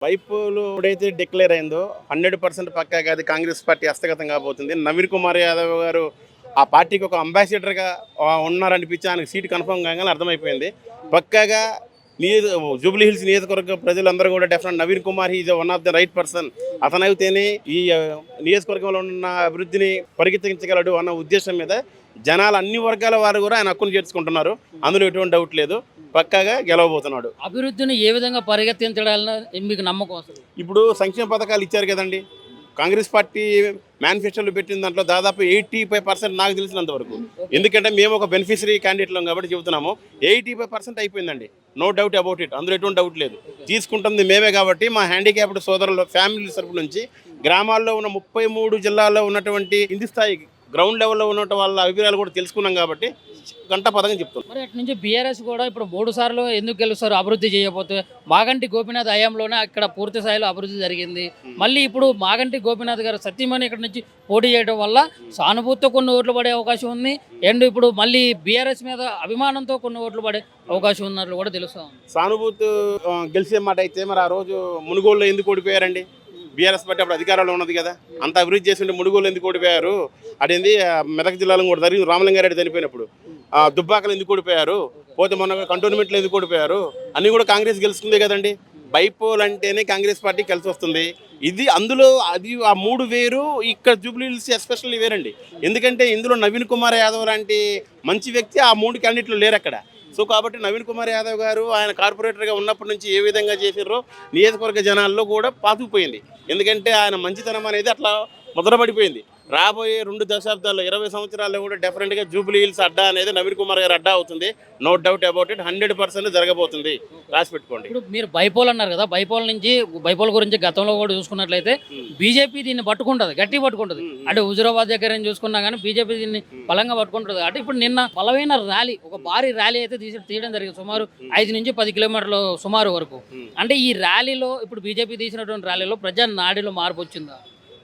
వైపులు ఎప్పుడైతే డిక్లేర్ అయిందో 100% పక్కాగా అది కాంగ్రెస్ పార్టీ హస్తగతం కాబోతుంది. నవీన్ కుమార్ యాదవ్ గారు ఆ పార్టీకి ఒక అంబాసిడర్గా ఉన్నారనిపించి ఆయనకు సీటు కన్ఫర్మ్ కాగానే అర్థమైపోయింది. పక్కాగా నియోజ జూబ్లీ హిల్స్ నియోజకవర్గ ప్రజలందరూ కూడా definite Naveen Kumar is one of the right person, అతనైతేనే ఈ నియోజకవర్గంలో ఉన్న అభివృద్ధిని పరిగెత్తించగలడు అన్న ఉద్దేశం మీద జనాలు అన్ని వర్గాల వారు కూడా ఆయన హక్కును చేర్చుకుంటున్నారు. అందులో ఎటువంటి డౌట్ లేదు. పక్కాగా గెలవబోతున్నాడు. అభివృద్ధిని ఏ విధంగా పరిగెత్తించడాలని మీకు నమ్మకం అసలు? ఇప్పుడు సంక్షేమ పథకాలు ఇచ్చారు కదండి. కాంగ్రెస్ పార్టీ మేనిఫెస్టోలో పెట్టిన దాంట్లో దాదాపు 85% నాకు తెలిసినంత వరకు. ఎందుకంటే మేము ఒక బెనిఫిషరీ క్యాండిడేట్లం కాబట్టి చెబుతున్నాము. 85% అయిపోయిందండి. No doubt about it. అందులో ఎటువంటి డౌట్ లేదు. తీసుకుంటుంది మేమే కాబట్టి మా హ్యాండిక్యాప్డ్ సోదరుల ఫ్యామిలీ తరపు నుంచి గ్రామాల్లో ఉన్న 33 జిల్లాల్లో ఉన్నటువంటి కింది స్థాయి గ్రౌండ్ లెవెల్లో ఉన్న వాళ్ళ అభిప్రాయాలు కూడా తెలుసుకున్నాం కాబట్టి గంట పదకం చెప్తాం. మరి అటు నుంచి బీఆర్ఎస్ కూడా ఇప్పుడు 3 సార్లు ఎందుకు గెలుస్తారు అభివృద్ధి చేయకపోతే? మాగంటి గోపీనాథ్ హయాంలోనే ఇక్కడ పూర్తి స్థాయిలో అభివృద్ధి జరిగింది. మళ్ళీ ఇప్పుడు మాగంటి గోపీనాథ్ గారు సత్యమని ఇక్కడ నుంచి పోటీ చేయడం వల్ల సానుభూతితో కొన్ని ఓట్లు పడే అవకాశం ఉంది. అండ్ ఇప్పుడు మళ్ళీ బీఆర్ఎస్ మీద అభిమానంతో కొన్ని ఓట్లు పడే అవకాశం ఉన్నట్లు కూడా తెలుస్తా ఉంది. సానుభూతి గెలిచే మాట అయితే మరి ఆ రోజు మునుగోలులో ఎందుకు ఓడిపోయారండి? బీఆర్ఎస్ పార్టీ అప్పుడు అధికారంలో ఉన్నది కదా. అంత అభివృద్ధి చేస్తుంటే మునుగోలు ఎందుకు ఓడిపోయారు? అదేంది మెదక్ జిల్లాలో కూడా జరిగింది. రామలింగారెడ్డి చనిపోయినప్పుడు దుబ్బాకలు ఎందుకు ఓడిపోయారు? పోతే మొన్న కంటోన్మెంట్లో ఎందుకు ఓడిపోయారు? అన్నీ కూడా కాంగ్రెస్ గెలుస్తుంది కదండి. బైపోల్ అంటేనే కాంగ్రెస్ పార్టీ కలిసి వస్తుంది. ఇది అందులో అది ఆ 3 వేరు, ఇక్కడ జూబ్లీ హిల్స్ ఎస్పెషల్లీ వేరండి. ఎందుకంటే ఇందులో నవీన్ కుమార్ యాదవ్ లాంటి మంచి వ్యక్తి ఆ 3 క్యాండిడేట్లు లేరు అక్కడ. సో కాబట్టి నవీన్ కుమార్ యాదవ్ గారు ఆయన కార్పొరేటర్గా ఉన్నప్పటి నుంచి ఏ విధంగా చేసిర్రో నియోజకవర్గ జనాల్లో కూడా పాతుకుపోయింది. ఎందుకంటే ఆయన మంచితనం అనేది అట్లా ముద్రపడిపోయింది. రాబోయే 2 దశాబ్దాల్లో 20 సంవత్సరాల్లో కూడా డెఫినెట్గా జూబ్లీ హిల్స్ అడ్డా అనేది నవీన్ కుమార్ గారు అడ్డా అవుతుంది. No doubt about it. 100% జరగబోతుంది. రాసి పెట్టుకోండి. ఇప్పుడు మీరు బైపోల్ అన్నారు కదా, బైపోల్ గురించి గతంలో కూడా చూసుకున్నట్లయితే బీజేపీ దీన్ని పట్టుకుంటుంది, గట్టి పట్టుకుంటుంది. అంటే హుజురాబాద్ దగ్గర చూసుకున్నా కానీ బీజేపీ దీన్ని బలంగా పట్టుకుంటుంది. అంటే ఇప్పుడు నిన్న బలమైన ర్యాలీ, ఒక భారీ ర్యాలీ అయితే తీయడం జరిగింది. సుమారు 5 నుంచి 10 కిలోమీటర్లు సుమారు వరకు. అంటే ఈ ర్యాలీలో ఇప్పుడు బీజేపీ తీసినటువంటి ర్యాలీలో ప్రజా నాడిలో మార్పు వచ్చిందా?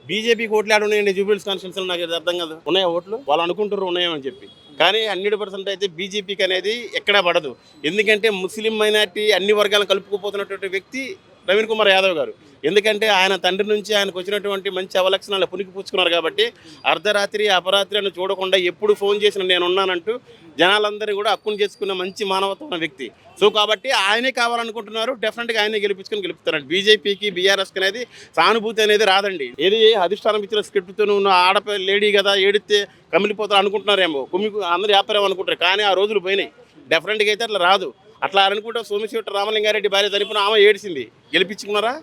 బీజేపీకి ఓట్లు ఆడ ఉన్నాయండి జూబ్లీ హిల్స్ కాన్స్టిట్యూన్సీలో. నాకు అర్థం కాదు. ఉన్నాయా ఓట్లు? వాళ్ళు అనుకుంటారు ఉన్నాయని చెప్పి. కానీ 100% అయితే బీజేపీకి అనేది ఎక్కడా పడదు. ఎందుకంటే ముస్లిం మైనార్టీ అన్ని వర్గాలను కలుపుకుపోతున్నటువంటి వ్యక్తి నవీన్ కుమార్ యాదవ్ గారు. ఎందుకంటే ఆయన తండ్రి నుంచి ఆయనకు వచ్చినటువంటి మంచి అవలక్షణాలు పునికి పుచ్చుకున్నారు కాబట్టి అర్ధరాత్రి అపరాత్రి అని చూడకుండా ఎప్పుడు ఫోన్ చేసిన నేను ఉన్నానంటూ జనాలందరూ కూడా హక్కును చేసుకున్న మంచి మానవత్వం ఉన్న వ్యక్తి. సో కాబట్టి ఆయనే కావాలనుకుంటున్నారు. డెఫినెట్గా ఆయనే గెలుపుతారండి. బీజేపీకి బీఆర్ఎస్కి అనేది సానుభూతి అనేది రాదండి. ఏది అధిష్టానం ఇచ్చిన స్క్రిప్ట్తో ఉన్న ఆడపిల్ల లేడీ కదా ఏడితే కమిలిపోతారు అనుకుంటున్నారేమో, అందరూ వ్యాపారం అనుకుంటారు. కానీ ఆ రోజులు పోయినాయి. డెఫినెట్గా అయితే అట్లా రాదు. అట్లా అనుకుంటే సోమశివట రామలింగారెడ్డి భార్య చనిపోయిన ఆమె ఏడిసింది. గెలిపించుకున్నారా?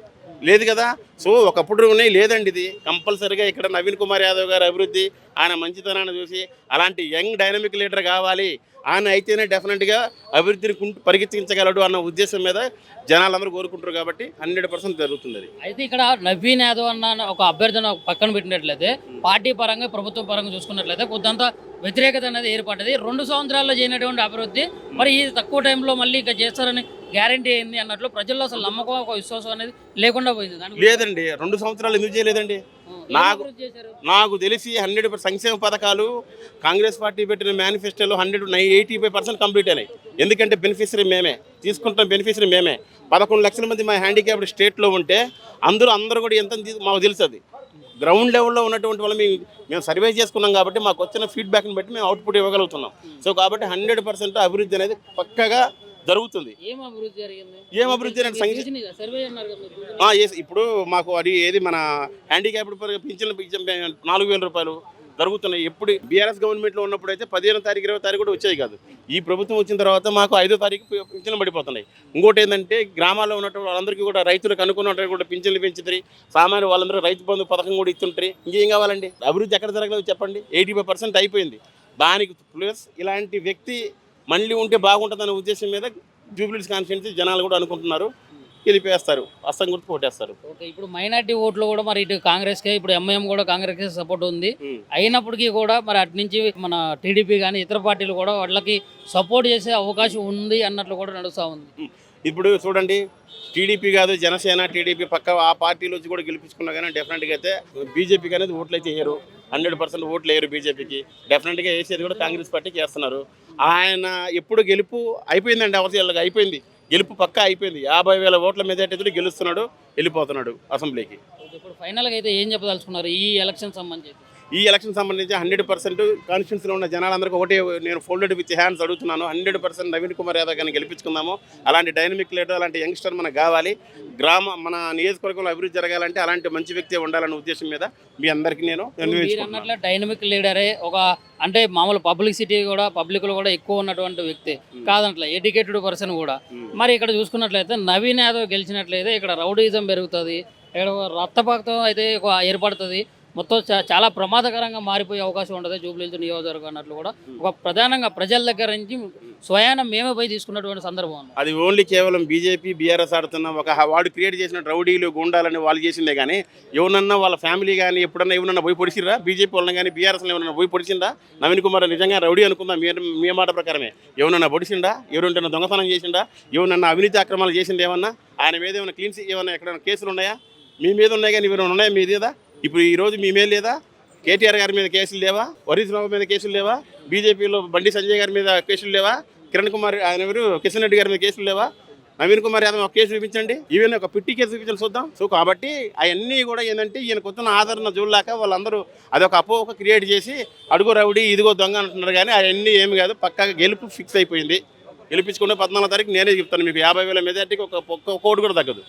లేదు కదా. సో ఒకప్పుడు ఉన్నాయి, లేదండి. ఇది కంపల్సరీగా ఇక్కడ నవీన్ కుమార్ యాదవ్ గారి అభివృద్ధి, ఆయన మంచితనాన్ని చూసి అలాంటి యంగ్ డైనమిక్ లీడర్ కావాలి, ఆయన అయితేనే డెఫినెట్గా అభివృద్ధిని పరిగెత్తించగలడు అన్న ఉద్దేశం మీద జనాలందరూ కోరుకుంటారు కాబట్టి 100% జరుగుతుంది. అది అయితే ఇక్కడ నవీన్ యాదవ్ అన్న ఒక అభ్యర్థన పక్కన పెట్టినట్లయితే పార్టీ పరంగా ప్రభుత్వ పరంగా చూసుకున్నట్లయితే కొంత వ్యతిరేకత అనేది ఏర్పడ్డది. 2 సంవత్సరాల్లో చేయనటువంటి అభివృద్ధి మరి ఈ తక్కువ టైంలో మళ్ళీ ఇక చేస్తారని గ్యారంటీ అయింది అన్నట్లు ప్రజల్లో అసలు నమ్మకం, ఒక విశ్వాసం అనేది లేకుండా పోయింది. లేదండి. 2 సంవత్సరాలు ఎందుకు చేయలేదండి? నాకు తెలిసి 100% సంక్షేమ పథకాలు కాంగ్రెస్ పార్టీ పెట్టిన మేనిఫెస్టోలో 85% కంప్లీట్ అయినాయి. ఎందుకంటే బెనిఫిషరీ మేమే తీసుకుంటాం. బెనిఫిషరీ మేమే 11 లక్షల మంది మా హ్యాండిక్యాప్డ్ స్టేట్లో ఉంటే అందరూ కూడా ఎంత మాకు తెలుసు. అది గ్రౌండ్ లెవెల్లో ఉన్నటువంటి వాళ్ళు మేము సర్వే చేసుకున్నాం కాబట్టి మాకు వచ్చిన ఫీడ్బ్యాక్ని బట్టి మేము అవుట్పుట్ ఇవ్వగలుగుతున్నాం. సో కాబట్టి 100% అభివృద్ధి అనేది పక్కగా జరుగుతుంది. ఏం అభివృద్ధి జరిగింది? ఇప్పుడు మాకు అది ఏది మన హ్యాండిక్యాప్డ్ పింఛన్లు 4,000 రూపాయలు జరుగుతున్నాయి. ఎప్పుడు బీఆర్ఎస్ గవర్నమెంట్లో ఉన్నప్పుడు అయితే 15వ తారీఖు 20వ తారీఖు కూడా వచ్చాయి కాదు. ఈ ప్రభుత్వం వచ్చిన తర్వాత మాకు 5వ తారీఖు పింఛన్లు పడిపోతున్నాయి. ఇంకోటి ఏంటంటే గ్రామాల్లో ఉన్నటువంటి వాళ్ళందరికీ కూడా రైతులకు అనుకున్నట్టు కూడా పింఛన్లు పెంచుతారు. సామాన్య వాళ్ళందరూ రైతు బంధు పథకం కూడా ఇస్తుంటారు. ఇంకేం కావాలండి? అభివృద్ధి ఎక్కడ జరగలేదు చెప్పండి? 85% అయిపోయింది. దానికి ప్లస్ ఇలాంటి వ్యక్తి మళ్ళీ ఉంటే బాగుంటుందనే ఉద్దేశం మీద జూబ్లీ హిల్స్ కాన్స్టిట్యుయెన్సీ జనాలు కూడా అనుకుంటున్నారు. గెలిపేస్తారు, అస్సం గుర్తు పోటేస్తారు. ఓకే, ఇప్పుడు మైనార్టీ ఓట్లు కూడా మరి ఇటు కాంగ్రెస్కే, ఇప్పుడు ఎంఐఎం కూడా కాంగ్రెస్కి సపోర్ట్ ఉంది. అయినప్పటికీ కూడా మరి అటు నుంచి మన టీడీపీ కానీ ఇతర పార్టీలు కూడా వాళ్ళకి సపోర్ట్ చేసే అవకాశం ఉంది అన్నట్లు కూడా నడుస్తూ ఉంది. ఇప్పుడు చూడండి, టీడీపీ కాదు జనసేన, టీడీపీ పక్క ఆ పార్టీలో వచ్చి కూడా గెలిపించుకున్నా కానీ డెఫినెట్గా అయితే బీజేపీకి అనేది ఓట్లు అయితే వేయరు. 100% ఓట్లు వేయరు బీజేపీకి. డెఫినెట్గా వేసేది కూడా కాంగ్రెస్ పార్టీకి వేస్తున్నారు. ఆయన ఎప్పుడు గెలుపు అయిపోయిందండి, అవసరం అయిపోయింది. గెలుపు పక్కా అయిపోయింది. 50,000 ఓట్ల మెజార్టీతో గెలుస్తున్నాడు, వెళ్ళిపోతున్నాడు అసెంబ్లీకి. ఇప్పుడు ఫైనల్గా అయితే ఏం చెప్పదలుచుకున్నారు ఈ ఎలక్షన్ సంబంధించి? ఈ ఎలక్షన్ సంబంధించి 100% కాన్స్టిట్యూన్సీలో ఉన్న జనాలందరికీ ఒకటే నేను ఫోల్డెడ్ విత్ హ్యాండ్స్ అడుగుతున్నాను. 100% నవీన్ కుమార్ యాదవ్ గారిని గెలిపించుకుందాము. అలాంటి డైనమిక్ లీడర్, అలాంటి యంగ్స్టర్ మనకు కావాలి. మన నియోజకవర్గంలో అభివృద్ధి జరగాలంటే అలాంటి మంచి వ్యక్తి ఉండాలనే ఉద్దేశం మీద మీ అందరికీ నేను మీరు నిర్ణయించుకుంటున్నాను. అన్నట్లు డైనమిక్ లీడరే అంటే మామూలు పబ్లిసిటీ కూడా పబ్లిక్లో కూడా ఎక్కువ ఉన్నటువంటి వ్యక్తి కాదంట్లా, ఎడ్యుకేటెడ్ పర్సన్ కూడా. మరి ఇక్కడ చూసుకున్నట్లయితే నవీన్ యాదవ్ గెలిచినట్లయితే ఇక్కడ రౌడీజం పెరుగుతుంది, ఇక్కడ రక్తపాతం అయితే ఏర్పడుతుంది, మొత్తం చాలా ప్రమాదకరంగా మారిపోయే అవకాశం ఉంటుంది జూబ్లీహిల్స్ నియోజకవర్గం అన్నట్లు కూడా ఒక ప్రధానంగా ప్రజల దగ్గర నుంచి స్వయానం మేమే పోయి తీసుకున్నటువంటి సందర్భం అన్నమాట. అది ఓన్లీ కేవలం బీజేపీ బీఆర్ఎస్ ఆడుతున్న ఒక వాడు క్రియేట్ చేసిన రౌడీలు గుండాలని వాళ్ళు చేసిందే కానీ ఎవరన్నా వాళ్ళ ఫ్యామిలీ కానీ ఎప్పుడన్నా ఎవరన్నా పోయి పొడిచిరా బీజేపీ వాళ్ళని కానీ బీఆర్ఎస్లో ఎవరన్నా పోయి పొడిచిందా? నవీన్ కుమార్ నిజంగా రౌడీ అనుకుందా? మీ మాట ప్రకారమే ఎవరన్నా పొడిచిండా? ఎవరుంటన్నా దొంగతనం చేసిండా? ఎవరన్నా అవినీతి అక్రమాలు చేసింది ఏమన్నా? ఆయన మీద ఏమైనా క్లీన్స్ ఏమన్నా ఎక్కడైనా కేసులు ఉన్నాయా? మీ మీద ఉన్నాయి కానీ ఎవరైనా ఉన్నాయా మీ మీద? ఇప్పుడు ఈరోజు మీ మీద లేదా? కేటీఆర్ గారి మీద కేసులు లేవా? హరీష్ రావు మీద కేసులు లేవా? బీజేపీలో బండి సంజయ్ గారి మీద కేసులు లేవా? కిరణ్ కుమార్ ఆయన ఎవరు కిషన్ రెడ్డి గారి మీద కేసులు లేవా? నవీన్ కుమార్ యాదవ్ ఒక కేసు చూపించండి, ఈవెన్ ఒక పిట్టి కేసు చూపించండి చూద్దాం. సో కాబట్టి అవన్నీ కూడా ఏంటంటే ఈయన కొత్త ఆదరణ చూడలేక వాళ్ళందరూ అదొక అపోహ క్రియేట్ చేసి అడుగు రౌడీ ఇదిగో దొంగ అంటున్నారు. కానీ అవన్నీ ఏమి కాదు, పక్కాగా గెలుపు ఫిక్స్ అయిపోయింది. గెలిపించుకుంటే 14వ తారీఖు నేనే చెప్తాను మీకు 50,000 మెజార్టీకి ఒక కోటి కూడా తగ్గదు.